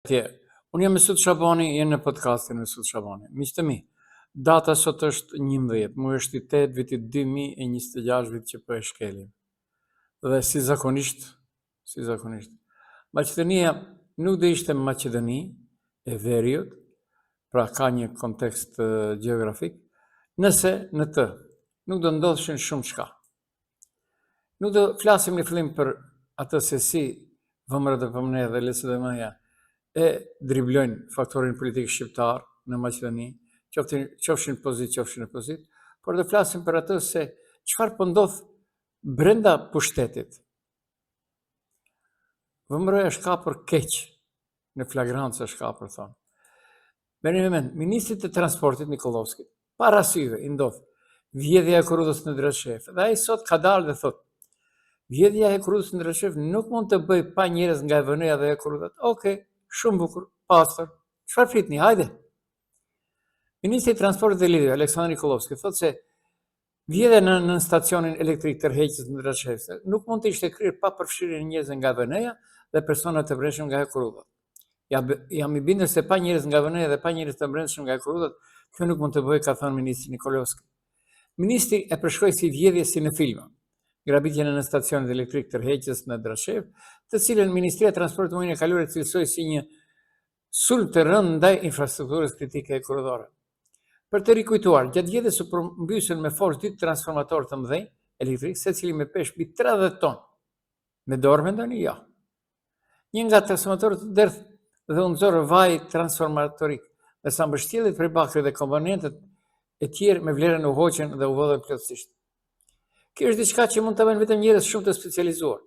Tje, unë jam Mesut Shabani, jenë në podcastin Mesut Shabani. Miq të mi, data sot është 11, muaj është i 8, viti 2026, vit që po e shkelim. Dhe si zakonisht, Maqedonia nuk do ishte Maqedoni e Veriut, pra ka një kontekst gjeografik, nëse në të nuk do ndodhshin shumë çka. Nuk do flasim në fillim për atë se si vëmërët e pëmëne dhe LSDM-ja e driblojnë faktorin politik shqiptar në Maqedoni, qofshin pozit, qofshin opozit, por do flasim për atë se çfarë po ndodh brenda pushtetit. Vëmëroja është kapur keq, në flagrancë është kapur, thonë. Merrni mend, ministri të transportit Nikolovski, para syve i ndodh vjedhja e Korrudhës në drejtshef. Dhe ai sot ka dalë dhe thotë, vjedhja e Korrudhës në drejtshef nuk mund të bëj pa njerëz nga VN-ja dhe e Korrudhës. Okej, shumë bukur, pastër. Çfarë fitni? Hajde. Ministri i transportit dhe lidhjeve, Aleksandar Nikolovski, thotë se vjedhja në stacionin elektrik tërheqës në drejtshef nuk mund të ishte kryer pa përfshirjen e njerëzve nga VN-ja dhe persona të brendshëm nga e Korrudha. Jam i bindur se pa njerëz nga VN-ja dhe pa njerëz të brendshëm nga e Korrudha, kjo nuk mund të bëjë, ka thënë ministri Nikolovski. Ministri e përshkroi si vjedhje si në filma, grabitjen në stacionin elektrik tërheqës në drejtshef, të cilën Ministria e Transportit muajin e kaluar e cilësoi si një sulm të rëndë ndaj infrastrukturës kritike e korridore. Për të rikujtuar, gjatë vjedhjes u përmbysën me forcë 2 transformatorë të mëdhenj elektrik, secili me peshë mbi 30 tonë. Me dorë mendoni? Jo. Një nga transformatorët derdh dhe u nxorë vaj transformatorik, dhe sa mbështjellit prej bakrit dhe komponentët e tjerë me vlerën u hoqën dhe u vodhën plotësisht. Kjo është diçka që mund të bëjnë vetëm njerëz shumë të specializuar,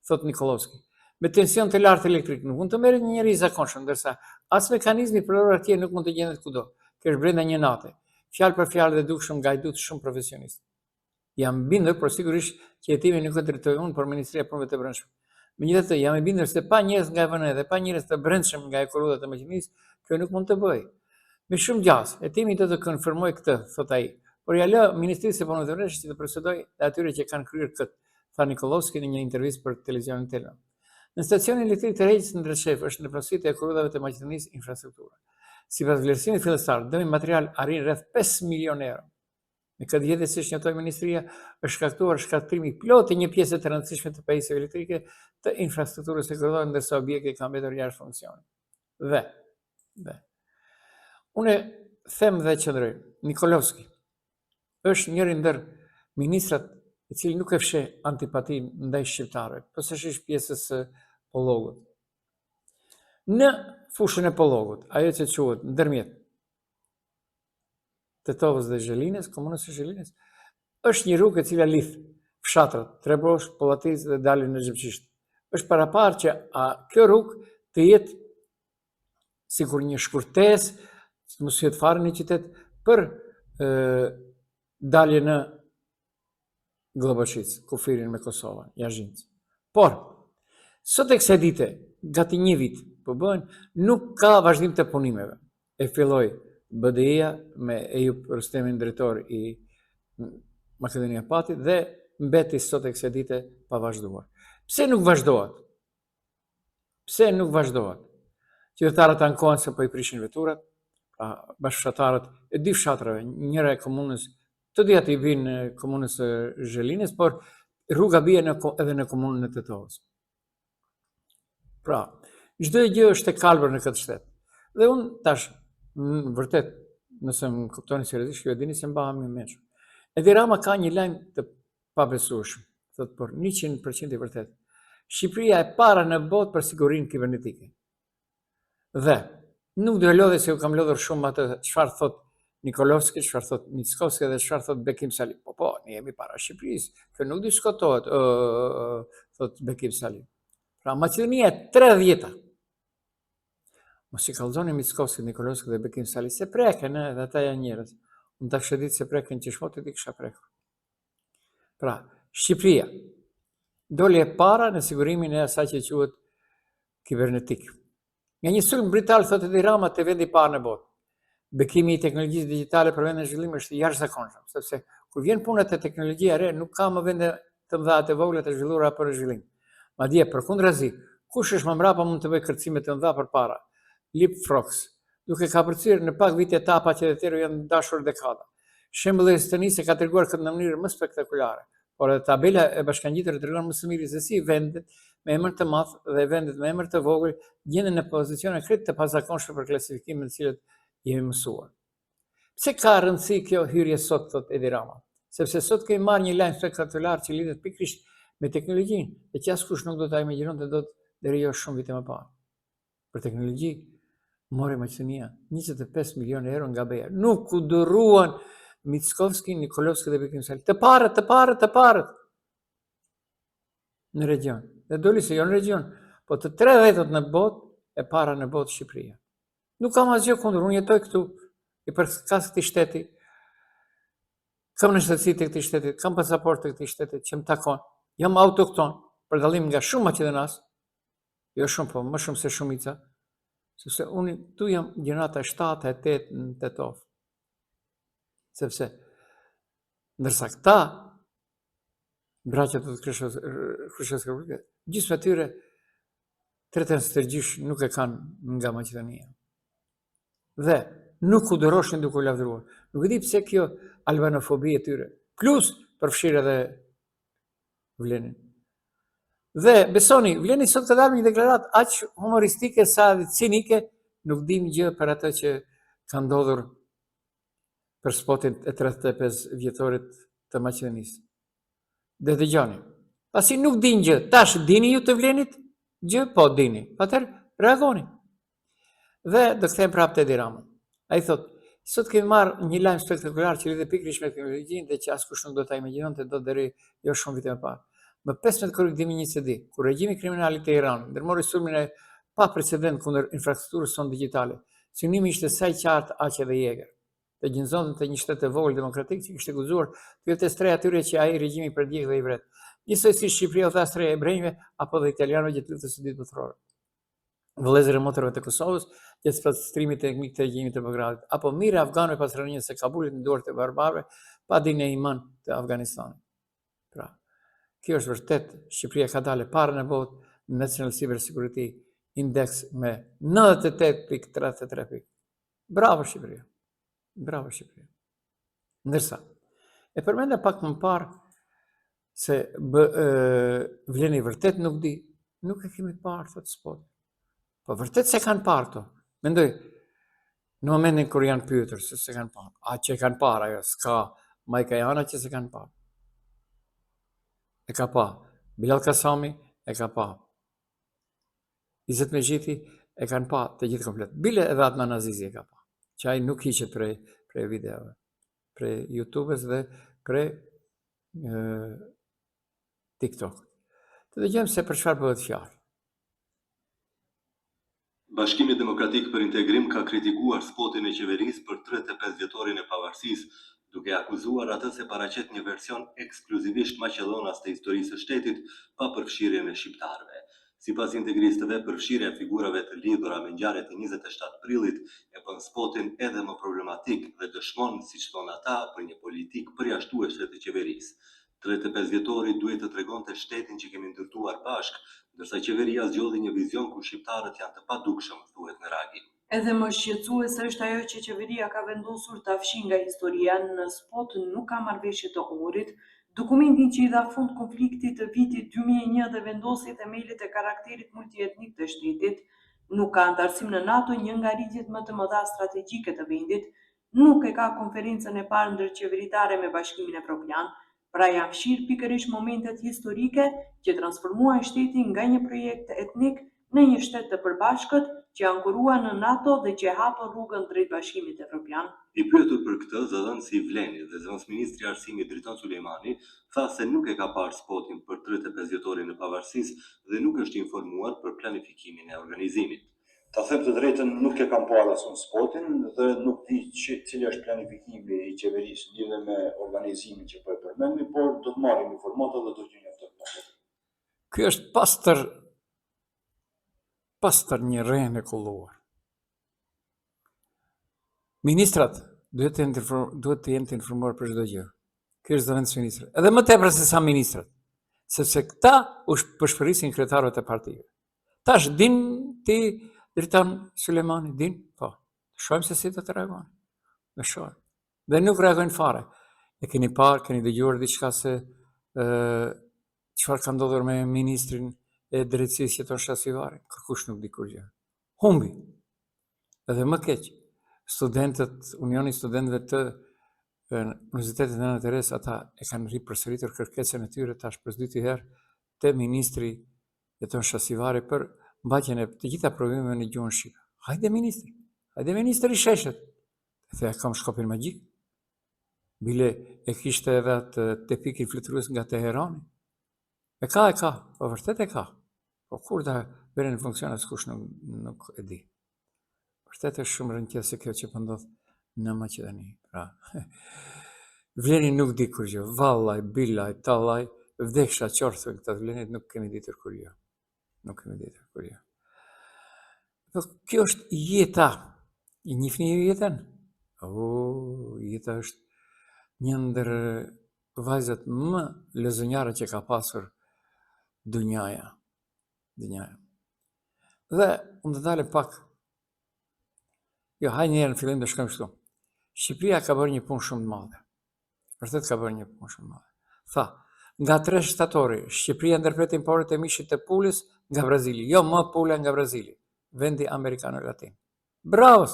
thot Nikolovski. Me tension të lartë elektrik nuk mund të merret një njerëz i zakonshëm, ndërsa as mekanizmi përdorur atje nuk mund të gjendet kudo. Kjo është brenda një nate. Fjalë për fjalë dhe dukshëm nga i dutë shumë profesionist. Jam bindur, por sigurisht që hetimi nuk e drejtoj unë, por Ministria e Punëve të Brendshme. Megjithatë, jam i bindur se pa njerëz nga VN dhe pa njerëz të brendshëm nga e Korrudha të Maqedonisë, kjo nuk mund të bëjë. Me shumë gjas, hetimi do të konfirmoj këtë, thot ai. Por ja lë Ministrisë së Punëve të Brendshme që të procedoj dhe atyre që kanë kryer këtë, tha Nikolovski në një intervistë për televizionin Telma. Në stacionin elektrik të Rregjës në drejtshef është në përfshirje e Korrudhave të Maqedonisë infrastruktura. Sipas vlerësimit fillestar, dëmi material arrin rreth 5 milionë euro. Me këtë vjedhje, siç njotoi Ministria, është shkaktuar shkatrimi plot i një pjese të rëndësishme të pajisjeve elektrike të infrastrukturës së korridore, ndërsa objekti ka mbetur jashtë funksionit. Dhe unë them dhe qëndroj, Nikolovski është njëri ndër ministrat i cili nuk e fsheh antipatin ndaj shqiptarëve, posaçërisht pjesës së Pollogut. Në fushën e Pollogut, ajo që quhet ndërmjet Tetovës dhe Zhelinës, komunës së Zhelinës, është një rrugë e cila lidh fshatrat Trebrosh, Pollatic dhe dalin në Xhepçisht. Është paraparë që kjo rrugë të jetë sikur një shkurtesë, të mos jetë fare në qytet për dalje në Gllobaçicë, kufirin me Kosovën, Jazhinc. Por, sot e kësaj dite, gati një vit, po bëhen, nuk ka vazhdim të punimeve. E filloi BDI-ja me Eyüp Rüstemin, drejtor i Maqedonia Patit, dhe mbeti sot e kësaj dite pa vazhduar. Pse nuk vazhdohet? Qytetarët ankohen se po i prishin veturat, bashkëfshatarët e 2 fshatrave, njëra e komunës, të dyja të i vinë në komunës së Zhelinës, por rruga bie edhe në komunën e Tetovës. Pra, çdo gjë është e kalbër në këtë shtet. Dhe unë tash, vërtet, nëse më kuptoni seriozisht, ju e dini se mbahem me mençur. Edi Rama ka një lajm të pabesueshëm, thotë por 100% i vërtet. Shqipëria e para në botë për sigurinë kibernetike. Dhe nuk do e lodhe se u kam lodhur shumë atë çfarë thot Nikolovski, çfarë thot Mickovski dhe çfarë thot Bekim Sali. Po, ne jemi para Shqipërisë, kjo nuk diskutohet, thot Bekim Sali. Pra, Maqedonia e 30-ta. Mos i kallzoni Mickovski, Nikolovski dhe Bekim Sali, se preken, dhe ata janë njerëz. Unë ta kisha ditë se preken që shmotit i kisha prekur. Pra, Shqipëria doli e para në sigurimin e asaj që quhet kibernetik. Nga një sulm brital, thotë Edi Rama, të vendi i parë në botë. Bekimi i teknologjisë digjitale për vendin e zhvillimit është i jashtëzakonshëm, sepse kur vjen puna te teknologjia e re, nuk ka më vende të mëdha të vogla të zhvilluara për zhvillim. Madje përkundrazi, kush është më mbrapa mund të bëjë kërcime të mëdha përpara. leapfrogs, duke ka përcyer në pak vite etapa që të tjerë janë dashur dekada. Shembulli i Estonisë ka treguar këtë në mënyrë më spektakolare, por edhe tabela e bashkangjitur tregon më së miri se si vendet me emër të madh dhe vendet me emër të vogël gjenden në pozicione krejt të pazakonshme për klasifikimin në të cilët jemi mësuar. Pse ka rëndësi kjo hyrje sot, thot Edi Rama? Sepse sot kemi marrë një lajm spektakolar që lidhet pikërisht me teknologjinë, dhe që askush nuk do ta imagjinonte dot deri jo shumë vite më parë. Për teknologji mori Maqedonia 25 milionë euro nga BE. Nuk u duruan Mickovski, Nikolovski dhe Bekimsel. Të parët në region. Dhe doli se jo në region, po të 30 në botë e para në botë Shqipëria. Nuk kam asgjë kundër, unë jetoj këtu, i përkas këtij shteti, kam në shtetësi të këtij shteti, kam pasaport të këtij shteti që më takon, jam autokton, për dallim nga shumë maqedonas, jo shumë, po më shumë se shumica, sepse unë tu jam gjenata 7 e 8 në Tetov. Sepse ndërsa këta braqet të Krushevskë Republike, gjithë me tyre tretën stërgjysh nuk e kanë nga Maqedonia. Dhe nuk u doroshin duke u lavdëruar. Nuk e di pse kjo albanofobi e tyre, plus përfshirë edhe Vlenin. Dhe besoni, Vleni sot ka dalë një deklaratë aq humoristike sa dhe cinike, nuk dim gjë për atë që ka ndodhur për spotin e 35 vjetorit të Maqedonisë. Dhe dëgjoni, pasi nuk din gjë, tash dini ju të Vlenit? Gjë, po dini. Atëherë reagoni. Dhe do kthejmë prapë te Edi Rama. Ai thot, sot kemi marrë një lajm spektakolar që lidhet pikërisht me teknologjinë dhe që askush nuk do ta imagjinonte dot deri jo shumë vite më parë. Më 15 korrik 2020, kur regjimi kriminal i Teheranit ndërmori sulmin e pa precedent kundër infrastrukturës sonë digjitale, synimi ishte sa i qartë aq edhe i egër. Dhe gjinzonte të një shtet të vogël demokratik që kishte guxuar të jepte streh atyre që ai regjimi përdjeg dhe i vret. Njësojsi Shqipëria u dha streh ebrejve apo dhe italianëve gjatë luftës së dytë botërore. Vëllezër e motrave të Kosovës gjatë pastrimit teknik të regjimit të Beogradit, apo mirë afganëve pas rënies së Kabulit në dorë të barbarëve pa dinë e iman të Afganistanit. Pra, kjo është vërtet, Shqipëria ka dalë parë në botë në National Cyber Security Index me 98.33. Bravo Shqipëria. Bravo Shqipëria. Ndërsa, e përmenda pak më parë se Vleni vërtet nuk di, nuk e kemi parë thot spot. Po vërtet se kanë parë to. Mendoj, në momentin kur janë pyetur se kanë parë. A që kanë parë ajo, s'ka Majka Jana që se kanë parë. E ka pa. Bilal Kasami e ka pa. Izet Mexhiti e kanë pa të gjithë komplet. Bile edhe Adnan Azizi e ka pa. Që ai nuk hiqet prej videove, prej YouTube-s dhe prej TikTok. Të dëgjojmë se për çfarë bëhet fjalë. Bashkimi Demokratik për Integrim ka kritikuar spotin e qeverisë për 35 vjetorin e pavarësisë, duke akuzuar atë se paraqet një version ekskluzivisht maqedonas të historisë së shtetit pa përfshirjen e shqiptarëve. Sipas integristëve, përfshirja e figurave të lidhura me ngjarjet e 27 prillit e bën spotin edhe më problematik dhe dëshmon, siç thonë ata, për një politikë përjashtuese të qeverisë. 35 vjetori duhet të tregonte shtetin që kemi ndërtuar bashk, ndërsa qeveria zgjodhi një vizion ku shqiptarët janë të padukshëm, thuhet në reagim. Edhe më shqetësuese është ajo që qeveria ka vendosur ta fshijë nga historia në spot nuk ka marrëveshje të orit, dokumentin që i dha fund konfliktit të vitit 2001 dhe vendosi themelit e karakterit multietnik të shtetit, nuk ka antarësim në NATO, një nga rritjet më të mëdha strategjike të vendit, nuk e ka konferencën e parë ndërqeveritare me Bashkimin Evropian. Pra janë fshirë pikërisht momentet historike që transformuan shtetin nga një projekt etnik në një shtet të përbashkët që ankoruan në NATO dhe që hapën rrugën drejt Bashkimit Evropian. I pyetur për këtë, zëdhënësi i Vlenit dhe zëvendësministri i Arsimit Driton Sulejmani tha se nuk e ka parë spotin për 35 vjetorin e pavarësisë dhe nuk është informuar për planifikimin e organizimit. Ta them të drejtën, nuk e kam parë asun spotin dhe nuk di cili është planifikimi i qeverisë lidhur me organizimin që po e përmendni, por do të marrim informata dhe do t'ju njoftoj. Ky është pastër një rrehen e kulluar. Ministrat duhet të jenë të informuar për çdo gjë. Ky është zëvendësministri. Edhe më tepër se sa ministrat, sepse këta u përshpërisin kryetarët e partive. Tash din ti Dritan Sulemani, din? Po. Shojmë se si do të reagojnë. Me shojmë. Dhe nuk reagojnë fare. E keni parë, keni dëgjuar diçka se çfarë ka ndodhur me ministrin e drejtësisë Jeton Shasivari? Kërkush nuk di kur gjë. Humbi. Edhe më keq. Studentët, Unioni i Studentëve të Universitetit Nana Teresa, ata e kanë ripërsëritur kërkesën e tyre tash për 2 herë te ministri Jeton Shasivari për mbajtjen e të gjitha provimeve në gjuhën shqipe. Hajde ministri i sheshet. Dhe kam shkopin magjik. Bile e kishte edhe atë tepikin fluturues nga Teherani. E ka, po vërtet e ka. Po kur ta vjen në funksion askush nuk e di. Vërtet është shumë rëndësishme kjo që po ndodh në Maqedoni. Pra, Vleni nuk di kur gjë. Vallaj, bilaj, tallaj, vdeksha qorthën këtë Vlenit nuk kemi ditur kur gjë. Nuk kemi ditur kur gjë. Po kjo është jeta. I njihni jetën? Jeta është një ndër vajzat më lezonjare që ka pasur dunjaja. Dhe unë të dalem pak. Jo, hajde njerë në fillim të shkojmë këtu. Shqipëria ka bërë një punë shumë të madhe. Vërtet ka bërë një punë shumë të madhe. Tha, nga 3 shtatori, Shqipëria ndërpret importet e mishit të pulës nga Brazili. Jo, më pula nga Brazili. Vendi Amerikano Latin. Bravo!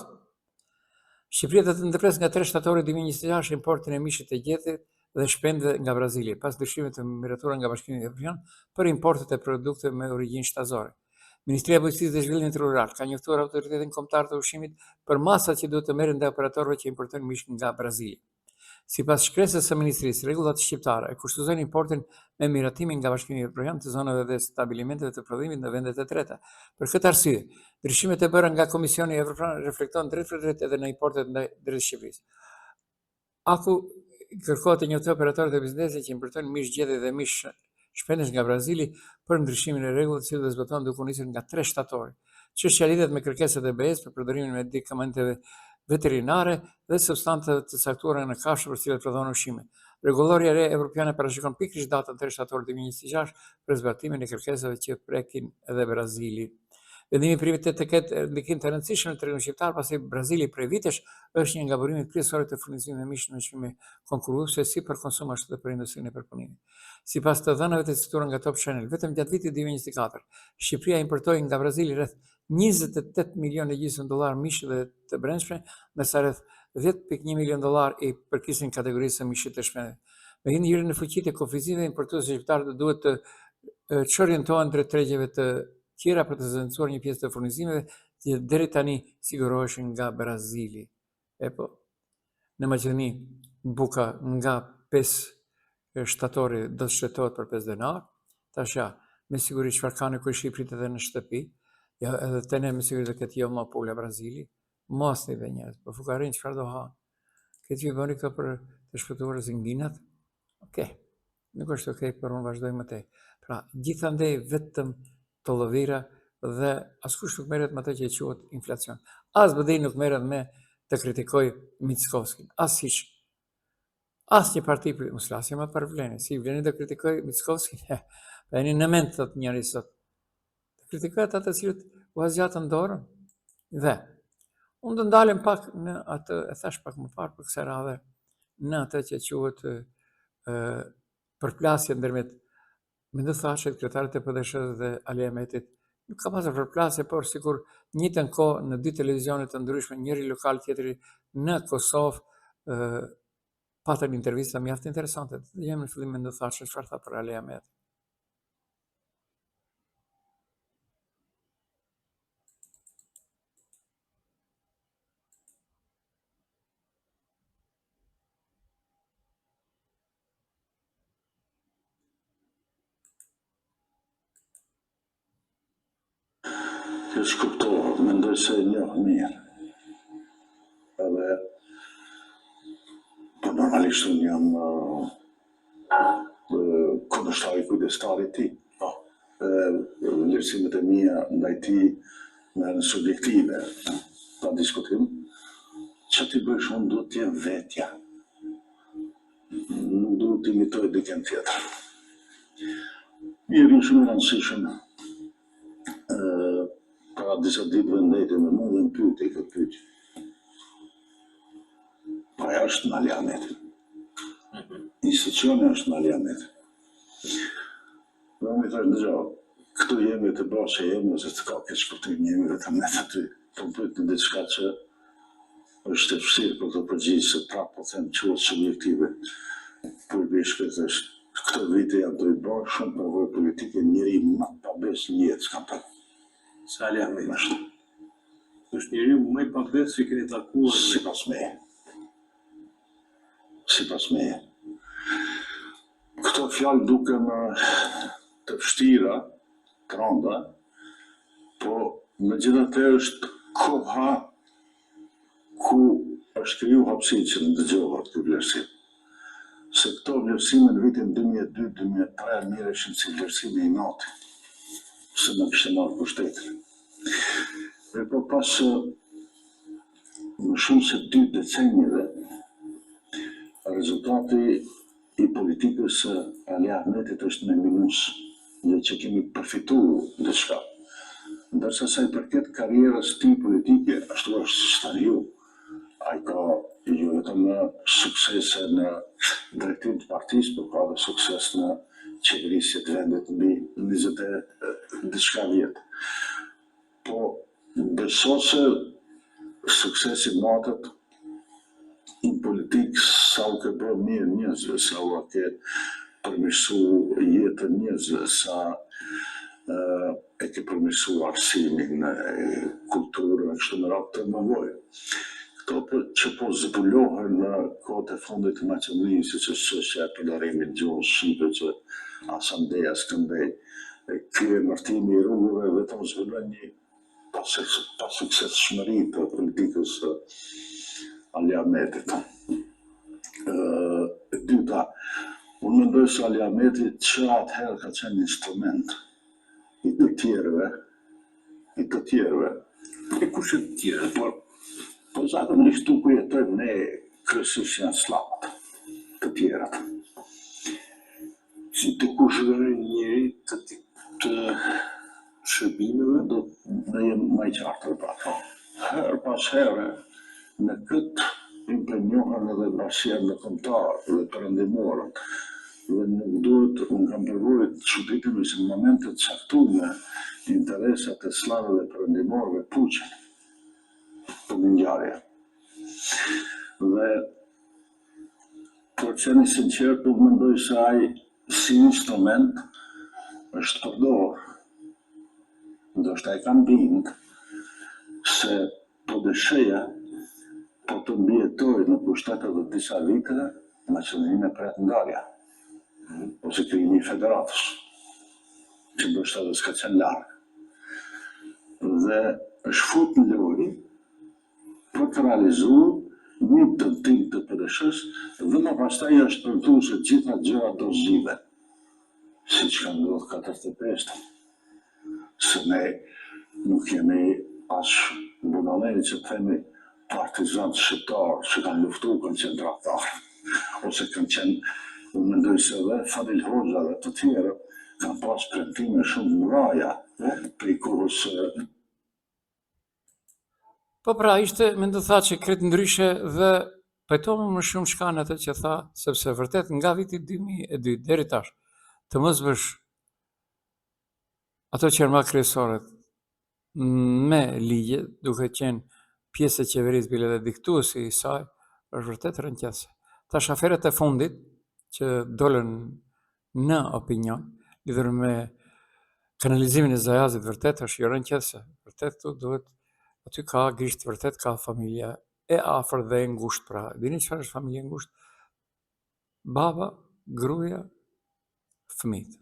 Shqipëria do të ndërpres nga 3 shtatori 2026 importin e mishit të gjetit dhe shpendëve nga Brazili, pas dëshimit të miratura nga Bashkimi Evropian për importet e produkteve me origjinë shtazore. Ministria e Bujqësisë dhe Zhvillimit Rural ka njoftuar autoritetin kombëtar të ushqimit për masat që duhet të merren ndaj operatorëve që importojnë mish nga Brazili. Sipas shkresës së ministrisë, rregullat shqiptare e kushtozojnë importin me miratimin nga Bashkimi Evropian të zonave dhe stabilimenteve të prodhimit në vendet e treta. Për këtë arsye, ndryshimet e bëra nga Komisioni Evropian reflektojnë drejt për drejt edhe në importet ndaj drejt Shqipërisë. Aku kërkohet të njoftojë operatorët e biznesit që importojnë mish gjethe dhe mish shpendesh nga Brazili për ndryshimin e rregullave të cilët zbatohen duke u nisur nga 3 shtatori. Çështja lidhet me kërkesat e BE-s për përdorimin me medikamenteve veterinare dhe substancave të caktuara në kafshë për cilat prodhohen ushqime. Rregulloria e re evropiane parashikon pikërisht datën 3 shtator 2026 për zbatimin e kërkesave që prekin edhe Brazili. Vendimi prioritet të ketë ndikim të rëndësishëm në tregun shqiptar, pasi Brazili prej vitesh është një nga burimet kryesore të furnizimit me mish në ushqime konkurruese si për konsum ashtu edhe për industrinë e përpunimit. Sipas të dhënave të cituara nga Top Channel, vetëm gjatë vitit 2024, Shqipëria importoi nga Brazili rreth 28 milionë gjysmë dollar mish dhe të brendshme, ndërsa rreth 10.1 milion dollar i përkisin kategorisë së mishit të shpendëve. Me hyrjen në fuqi të kufizimeve, importuesit shqiptar duhet të çorientohen drejt tregjeve të tjera për të zëvendësuar një pjesë të furnizimeve që deri tani siguroheshin nga Brazili. Po, në Maqedoni buka nga 5 shtatori do të shtetohet për 5 denar. Tash ja, me siguri çfarë kanë kur Shqipërit edhe në shtëpi, ja edhe të ne me siguri do ketë jo më pula Brazili, mos një dhe njerëz, po fukarin çfarë do ha. Këtë që i bëni këto për të shpëtuar zinginat? Okej, nuk është okej, por unë vazhdoj më tej. Pra, gjithandej vetëm të lëvira dhe askush nuk merret me atë që quhet inflacion. As BDI nuk merret me të kritikoj Mickovskin, as hiç. As një parti për mos flasim më për Vlenin, si Vleni do kritikoj Mickovskin. Pa jeni në mend thot njëri sot. Kritikoj ata të cilët u zgjatën dorën. Dhe unë do ndalem pak në atë, e thash pak më parë për kësaj radhe, në atë që quhet përplasje ndërmjet Mendosashit, kryetarit e PD-s dhe Ali Ahmetit. Nuk ka pasur përplasje, por sikur njëjtën kohë në 2 televizione të ndryshme, njëri lokal, tjetri në Kosovë, patën intervista mjaft interesante. Dëgjojmë në fillim Mendosashit çfarë tha për Ali Ahmetin. Kjo shkuptohet, mendoj se njoh mirë. Edhe, po normalisht unë jam kundërshtar i kujdestarit ti. Vlerësimet e mia ndaj ti merren subjektive, pa diskutim. Që ti bësh unë duhet t'jem vetja. Nuk duhet t'imitoj dikën tjetër. Njeri shumë i rëndësishëm para disa ditëve ndeti me mua dhe më pyeti këtë pyetje. Po ajo është në Ali Ahmeti. Institucioni është në Ali Ahmeti. Dhe unë i thash dëgjoj, këtu jemi të bashkë që jemi, ose të ka keq kuptim, jemi vetëm ne aty. Po pyet në diçka që është e vështirë për të përgjigjë, se prapë po them quhet subjektive. Po i bëj shkret është, këto vite janë të i bërë shumë përvojë politike, njëri më pabes në jetë, s'kam të. Se Ali Ahmeti është njeriu më i pabes që keni takuar. Sipas meje. Këto fjalë duken të vështira, të rënda, po megjithatë është koha ku është kriju hapësirë që në dëgjova këtë vlerësim. Se këto vlerësime në vitin 2002-2003 mirëshin si vlerësime i nati, se në kishte marrë pushtetin. E po pas më shumë se 2 decenjeve, rezultati i politikës së Ali Ahmetit është me minus, dhe që kemi përfitu diçka. Ndërsa sa i përket karrierës ti politike, ashtu është stariu. Ai ka jo vetëm suksese në drejtim të partisë, por ka dhe sukses në qeverisje të vendit mbi 20 diçka vjet. Po beso se suksesi matët në politikë sa u ke bërë mirë njerëzve, sa u ke përmirësu jetën njerëzve, sa e ke përmirësu arsimin, kulturën, kështu me radhë të mëvojë. Këto që po zbulohen në kohët e fundit të Maqedonisë, siç është çështja e përdorimit gjuhës shqipe që Asamdeja Skënderbej, ky emërtimi i rrugëve vetëm zbulon një pasuksesshmëri të politikës së Ali Ahmetit. E dyta, unë mendoj se Ali Ahmeti që atëherë ka qenë instrument i të tjerëve. E kush e të tjerë? Po zakonisht ku jetojmë ne kryesisht janë slabët, të tjerat. Si të kushërën njëri të shërbimeve? Ne jemi më i qartër pa to. Herë pas here, në këtë impenjohen edhe bashkësia ndërkombëtare dhe perëndimorët. Dhe nuk duhet, unë kam përvojë të çuditemi se në momentet caktuara interesat e slavëve dhe perëndimorëve puqen për një ngjarje. Dhe për qenë sinqert, unë mendoj se ai si instrument është përdorur. Ndoshta ai kam bind se po dësheja po të mbjetoj në pushtetet dhe disa vite Maqedoninë e pret ndarja, ose krijimi i federatës, që ndoshta edhe s'ka qenë larg. Dhe është fut në lojë për të realizuar një tentim të PDSH-s dhe më pastaj është premtuar se gjitha gjërat do zgjidhen, siç ka ndodhur 45. Se ne nuk jemi as budalleri që themi partizantë shqiptarë që kanë luftuar koncentratar, ose kanë qenë, unë mendoj se edhe Fadil Hoxha dhe të tjerë kanë pas premtime shumë mëdha prej kohës. Po pra, ishte, me ndë tha që kretë ndryshe dhe pajtohemi më shumë shkanë atë që tha, sepse vërtet nga viti 2002 deri tash, të mos bësh ato qërma kryesorët me ligje, duke qenë pjesë e qeverisë bile dhe diktuesi i saj, është vërtet rënqese. Tash aferet e fundit që dolën në opinion, lidhur me kanalizimin e Zajazit, vërtet është jo rënqese. Vërtet këtu duhet, aty ka gisht, vërtet ka familja e afër dhe e ngushtë. Pra, dini çfarë është familja e ngushtë? Baba, gruaja, fëmijët.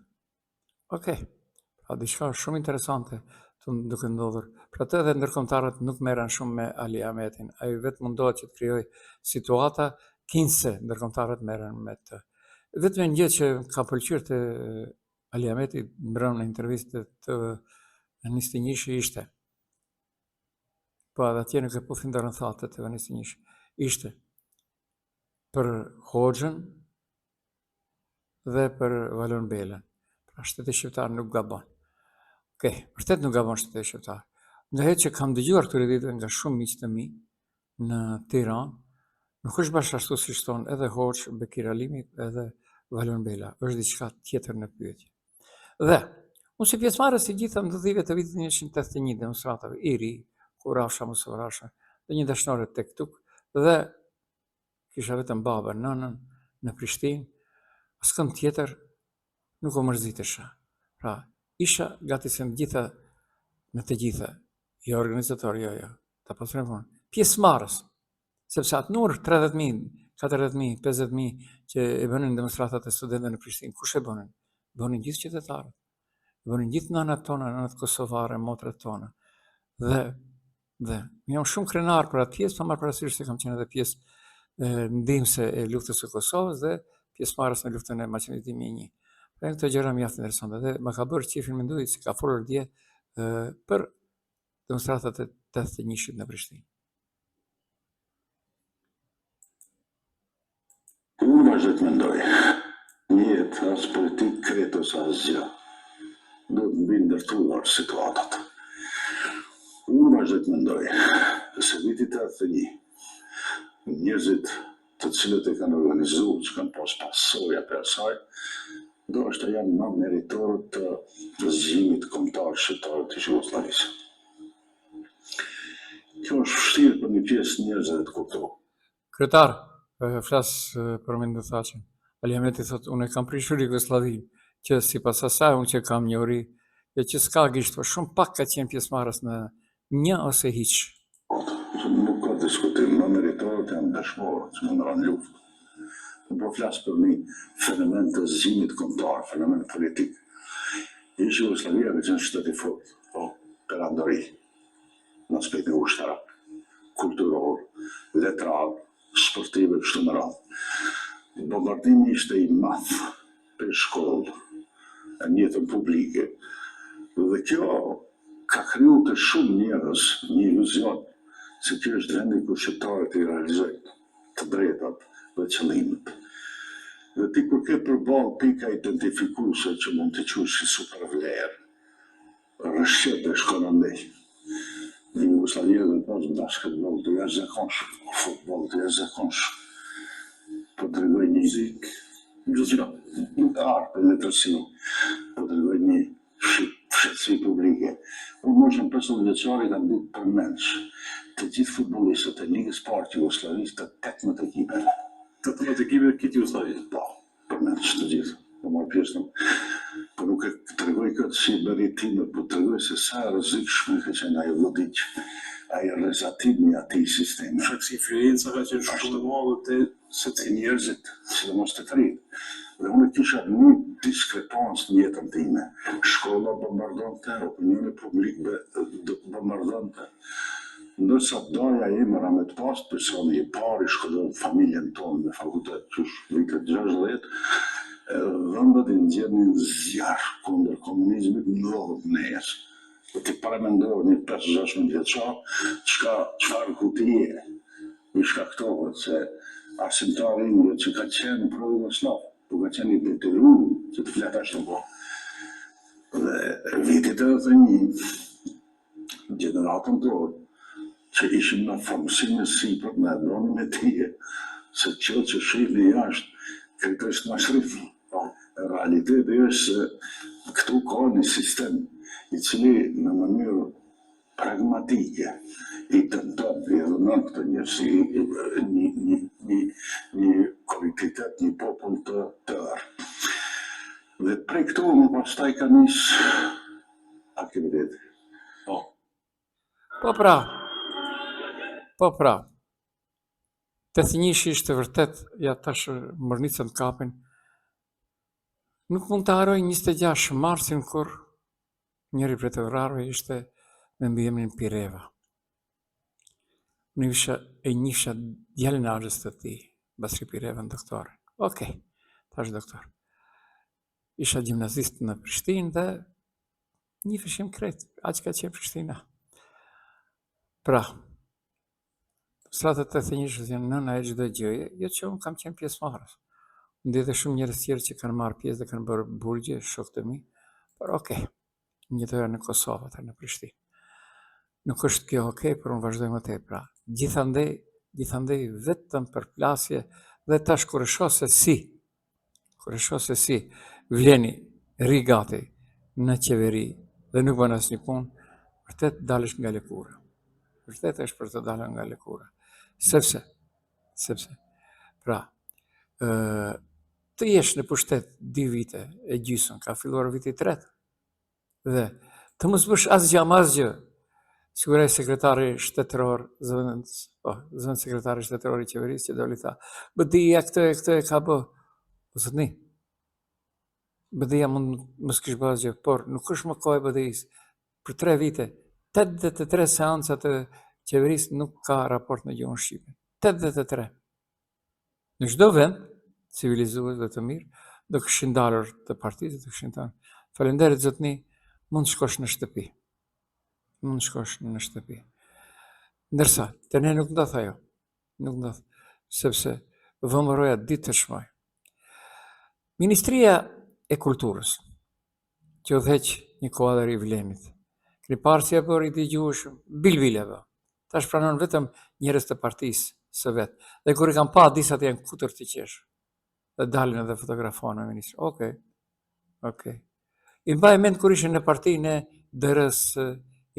Okej. Pra diçka shumë interesante duke ndodhur. Pra të edhe ndërkombëtarët nuk merren shumë me Ali Ahmetin. Ai vetë mundohet që të krijojë situata kinse ndërkombëtarët merren me të. Vetëm një gjë që ka pëlqyer te Ali Ahmeti mbrëm në intervistë të 21 ishte. Po edhe atje nuk e pufin dorën thatë të 21. Ishte për Hoxhën dhe për Valon Belën. Pra shteti shqiptar nuk gabon. Okej, vërtet nuk gabon shteti shqiptar. Nga herë që kam dëgjuar këtyre ditëve nga shumë miq të mi në Tiranë, nuk është bashkë ashtu siç thonë edhe Hoxh, Bekir Alimi edhe Valon Bela, është diçka tjetër në pyetje. Dhe unë si pjesëmarrës i gjitha ndodhive të vitit 1981 demonstratave i ri, ku Rasha mos u Rasha, dhe një dashnore tek tuk, dhe kisha vetëm babën, nënën në Prishtinë, askënd tjetër nuk u mërzitesha. Pra, isha gati se në të gjitha, jo organizator, jo, ta pasrem punë, pjesëmarrës, sepse atë numër 30.000, 40.000, 50.000 që e bënin demonstratat e studentëve në Prishtinë, kush e bënin? Bënin gjithë qytetarët. Bënin gjithë nënat tona, nënat kosovare, motrat tona. Dhe jam shumë krenar për atë pjesë, pa marrë parasysh se kam qenë edhe pjesë ndihmëse e luftës së Kosovës dhe pjesëmarrës në luftën e Maqedonisë 2001. Pra këto gjëra mjaft interesante dhe më ka bërë qefin mendoj se ka folur dje për demonstratat e 81-shit në Prishtinë. Unë vazhdet mendoj, një jetë as politik kreto sa asgjë, do të mbi ndërtuar situatat. Unë vazhdet mendoj, se viti 81, njerëzit të cilët e kanë organizuar, që kanë pas pasoja për saj, do është janë më meritorët të zgjimit kombëtar shqiptar të Jugosllavisë. Kjo është vështirë për një pjesë njerëzve të kuptojnë. Kryetar, flas për mendotaqen. Ali Ahmeti thotë, unë e kam prishur Jugosllavinë, që sipas asaj unë që kam njohuri, që s'ka gisht, por shumë pak ka qenë pjesëmarrës në një ose hiç. Nuk ka diskutim, më meritorët janë dëshmorë, që më në luftë. Në po flasë për një fenomen të zgjimit kombëtar, fenomen politik. Ishte Jugoslavia ka qenë shtet i fortë, perandori, në aspektin ushtarak, kulturor, letrar, sportive, kështu me radhë. Bombardimi ishte i madh për shkollë, në jetën publike, dhe kjo ka kriju të shumë njerëz një iluzion se kjo është vendi ku shqiptarët i realizojnë të drejtat dhe qëllimet. Dhe ti kur ke përballë pika identifikuese që mund të quhesh si supervlerë, rrëshqet e shkon andej. Në Jugoslavia dhe pas basketbol të jashtëzakonshëm, futboll të jashtëzakonshëm. Po të regoj një artë në tërsi, po të regoj një fshetësi publike. Unë moshën 15 vjeçari kam ditë përmendsh të gjithë futbollistët e Ligës Parë Jugosllavisë të 18 ekipeve. 18 ekipeve këtë Jugosllavisë? Po, përmendsh të gjithë. Po marrë pjesë po nuk e të regoj këtë si beritime, po të regoj se sa rrezikshme ka qenë ajo vodiq, ajo rezatimi atij sistemi. Shak si influenca ka qenë shumë e madhe se të njerëzit, sidomos të trijë. Dhe unë kisha një diskrepancë në jetën time. Shkolla bombardonte, opinioni publik bombardonte. Ndërsa doja emra me të pas personi i pari shkollon familjen tonë në fakultet që vitet 60, vendet i nxjerrin zjarr kundër komunizmit ndodhet nes. Dhe ti paramendoj një 5-6 vjeçar, çfarë kutije i shkaktohet se arsimtari një që ka qenë pro Jugoslav, po ka qenë i detyruar që të flet ashtu po. Dhe vitit 81, gjeneratën tonë, që ishim në famësime sipër me dronin e tije, se që shihni jashtë, këtë është mashrifë. Realiteti është se këtu ka një sistem i cili në mënyrë pragmatike i tenton të dhënon këtë njërsi një kolektivitet, një popull të tërë. Dhe prej këtu më pastaj ka nis aktiviteti. Po pra, 81 ishte vërtet, ja tash mërnicën kapin, nuk mund të haroj 26 marsin kur njëri prej të vrarëve ishte me mbiemrin Pireva. E njifsha djalin e Axhës të tij, Basri Pirevën doktor. Okej, thash doktor. Isha gjimnazist në Prishtinë dhe njifeshim krejt, aq ka qenë Prishtina. Pra, stratat 81 janë nëna e çdo gjëje, jo që unë kam qenë pjesëmarrës. Ndje dhe shumë njerëz tjerë që kanë marrë pjesë dhe kanë bërë burgje, shokë të mi, por okej, njëtoja në Kosovë, në Prishtinë. nuk është kjo okay, por unë vazhdoj më tej. Pra, gjithandej vetëm për plasje dhe tash kur e shoh se si vleni rigati në qeveri dhe nuk bën asnjë punë, vërtet dalësh nga lëkura. Vërtet është për të dalë nga lëkura. Sepse, pra, të jesh në pushtet 2 vite e gjysmë, ka filluar viti i tretë, dhe të mos bësh asgjë, sigurisht sekretari shtetëror, zëvend sekretari shtetëror i qeverisë që doli tha, BDI-ja këtë e ka bë. O zotni, BDI-ja mund mos kish bë asgjë, por nuk është më kohë e BDI-s. Për 3 vite, 83 seanca të qeverisë nuk ka raport në gjuhën shqipe. 83. Në çdo vend civilizuar dhe të mirë, do kishin dalur të partisë, do kishin thënë, faleminderit zotni, mund shkosh në shtëpi. Ndërsa, të ne nuk ndodh ajo. Nuk ndodh, sepse vëmëroja ditë të shmoj. Ministria e Kulturës, që udhëheq Nikola Rivlenit, keni parë si e bëri i dëgjueshëm, bilbileve. Tash pranon vetëm njerëz të partisë së vet. Dhe kur i kanë pa disa të janë kutër të qesh. Dhe dalin edhe fotografohen me ministrin. Okej. I mbaj mend kur ishin në partinë e DRS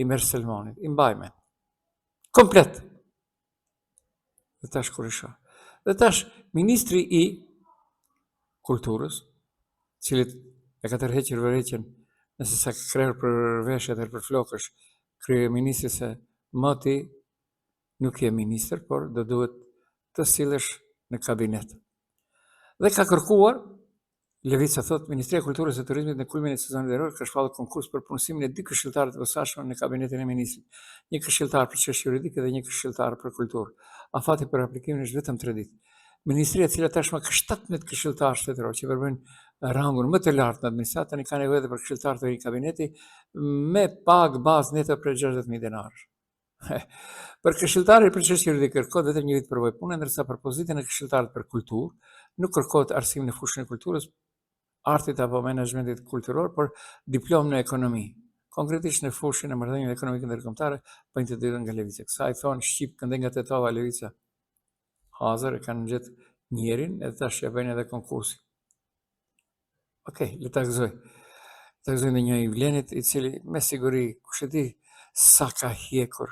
Imer Selmanit. I mbaj mend. Komplet. Dhe tash kur i shoh. Dhe tash ministri i Kulturës, cilit e ka tërhequr vërheqjen, nëse sa krerë për veshjet e për flokësh, kryeministri se më ti nuk je ministër, por do duhet të sillesh në kabinet. Dhe ka kërkuar, Levica thot, Ministria e Kulturës dhe Turizmit në kulmin e sezonit veror ka shpallur konkurs për punësimin e 2 këshilltarë të posaçëm në kabinetin e ministrit. 1 këshilltar për çështje juridike dhe 1 këshilltar për kulturë. Afati për aplikimin është vetëm 3 ditë. Ministria e cila tashmë ka 17 këshilltarë shtetëror që përbëjnë rangun më të lartë në administratë, tani ka nevojë edhe për këshilltar të rinj kabineti me pagë bazë neto për 60.000 denarë. Për këshilltarin për çështje juridike kërkohet vetëm 1 vit përvojë pune, ndërsa për pozitën e këshilltarit për kulturë nuk kërkohet arsim në fushën e kulturës, artit apo menaxhmentit kulturor, por diplomë në ekonomi. Konkretisht në fushën e marrëdhënieve ekonomike ndërkombëtare, po intendojnë nga Levica. Sa i thon shqip këndë nga tetova Levica. Hazër e kanë gjetë njerin edhe tash ja bëjnë edhe konkursi. Okej, le ta gëzoj. Ta gëzoj në një i Vlenit i cili me siguri kush e di sa ka hjekur.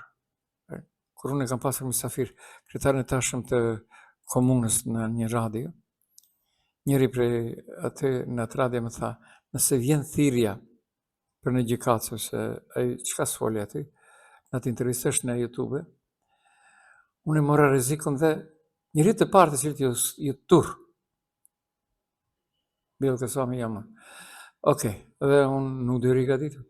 Kur unë kam pasur mysafir kryetarin e tashëm të komunës në një radio, njëri prej aty në atë radio më tha, nëse vjen thirrja për në gjykatë, se ai çka s'foli aty, në atë intervistesh në YouTube, unë e mora rrezikun dhe njëri të parë të cilët ju tur. Billë Kasami jam. Okej, dhe unë nuk dy rigaditur.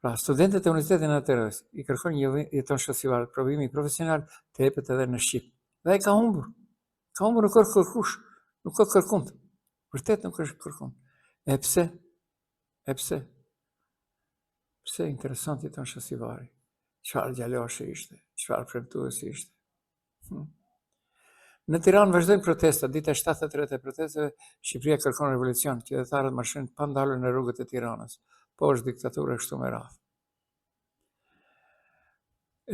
Pra, studentët e Universitetit Natërës i kërkojnë një jeton shosivar, provimi profesional të jepet edhe në Shqip. Dhe ai ka humbur. Ka humbur nuk është kërkush, nuk ka kërkund. Vërtet nuk është kërkund. E pse? Pse interesant jeton shosivari? Çfarë djaloshi ishte? Çfarë premtuesi ishte? Në Tiranë vazhdojnë protesta, dita 73 e protestave, Shqipëria kërkon revolucion, qytetarët marshin pa ndalur në rrugët e Tiranës. Po është diktaturë kështu me radhë.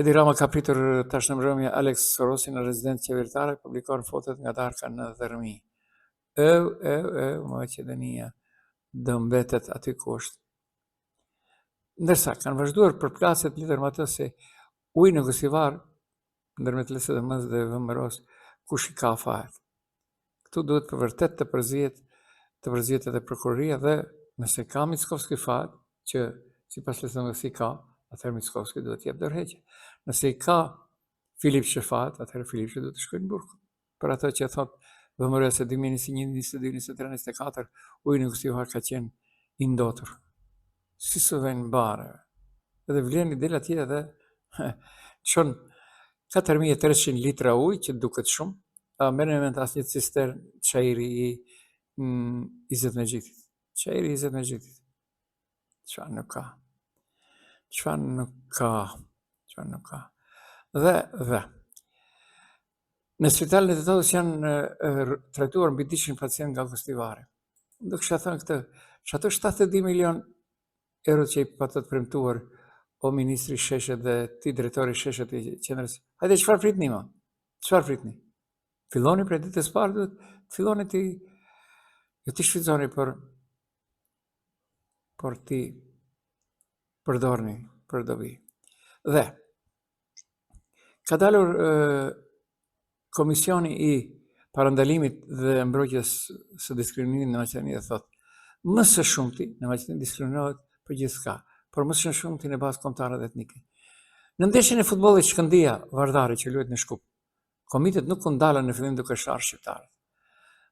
Edi Rama ka pritur tash në mbrëmje Alex Sorosi në rezidencë qeveritare, publikon fotot nga darka në Dërmi. Maqedonia do mbetet aty ku është. Ndërsa kanë vazhduar përplasjet lidhur me atë se ujë në Gosivar, ndërmjet LSDM-s dhe VMRO-s, kush i ka afatet. Këtu duhet për vërtet të përzihet edhe prokuroria dhe nëse ka Mickovski fat, që sipas LSDM-s i ka, atëherë Mickovski duhet jep dorëheqje. Nëse i ka Filip Shefat, atëherë Filip duhet të shkojnë në burg. Për ato që thot VMRO se 2021, 22, 23, 24, ujë në Gosivar ka qenë i ndotur. Si së vejnë bare. Edhe vleni del atje dhe çon 4.300 litra ujë, që duket shumë, merr në mend asnjë cistern çajri i Izet Mexhitit. Çajri i Izet Mexhitit. Çfarë nuk ka. Dhe në spitalin e Tetodës janë trajtuar mbi 100 pacient nga Gosivari. Do kisha thënë këtë, që ato 72 milion euro që i patët premtuar o ministri Sheshet dhe ti drejtori Sheshet i qendrës. Hajde, çfarë pritni ma? Çfarë pritni? Filloni prej ditës parë, duhet të filloni jo ti shfrytëzoni, por ti përdorni për dobi. Dhe ka dalur Komisioni i Parandalimit dhe Mbrojtjes së Diskriminimit në Maqedoni dhe thotë, më së shumti në Maqedoni diskriminohet për gjithçka, por më së shumti në bazë kombëtare dhe etnike. Në ndeshjen e futbollit Shkëndija Vardari që luhet në Shkup, komitet nuk u ndalën në fillim duke sharrë shqiptarët.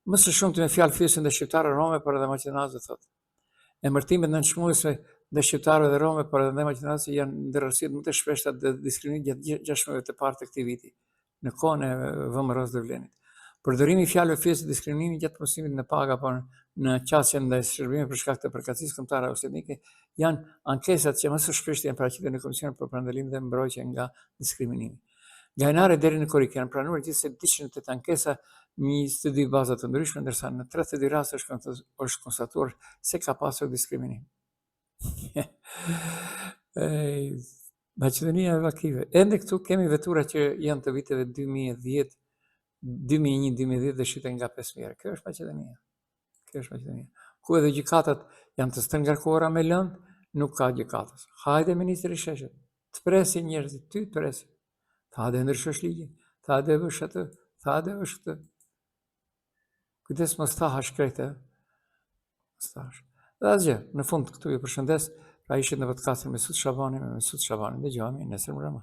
Më së shumti me fjalë fyesin dhe shqiptarë rome, por edhe maqedonazë thotë. Emërtimet nënçmuese dhe shqiptarëve dhe rome, por edhe maqedonazë janë ndër rrësitë më të shpeshta të diskriminimit gjatë 6 muajve të parë të këtij viti, në kohën e VMR-s dhe Vlenit. Përdorimi i fjalëve fjesë dhe diskriminimi gjatë punësimit në pagë apo në qasjen ndaj shërbimeve për shkak të përkatësisë kombëtare ose etnike janë ankesat që më së shpeshti janë paraqitur në Komisionin për Parandalim dhe Mbrojtje nga Diskriminimi. Nga janari deri në korrik janë pranuar gjithsesi 208 ankesa në 22 baza të ndryshme, ndërsa në 32 raste është konstatuar se ka pasur diskriminim. Maqedonia e vakive. Ende këtu kemi vetura që janë të viteve 2010, 2001-2010 dhe shiten nga 5 vjet. Kjo është Maqedonia. Kjo është Maqedonia. Ku edhe gjykatat janë të stërngarkuara me lëndë, nuk ka gjykatës. Hajde ministri Sheshet, të presin njerëzit, ty të presin. Hajde ndryshosh ligjin, hajde bësh atë, hajde bësh këtë. Kujdes mos thash krejtë. Dhe asgjë, në fund këtu ju përshëndes, pra ishit në podcastin me Mesut Shabani, Dëgjojmë nesër mbrëmë.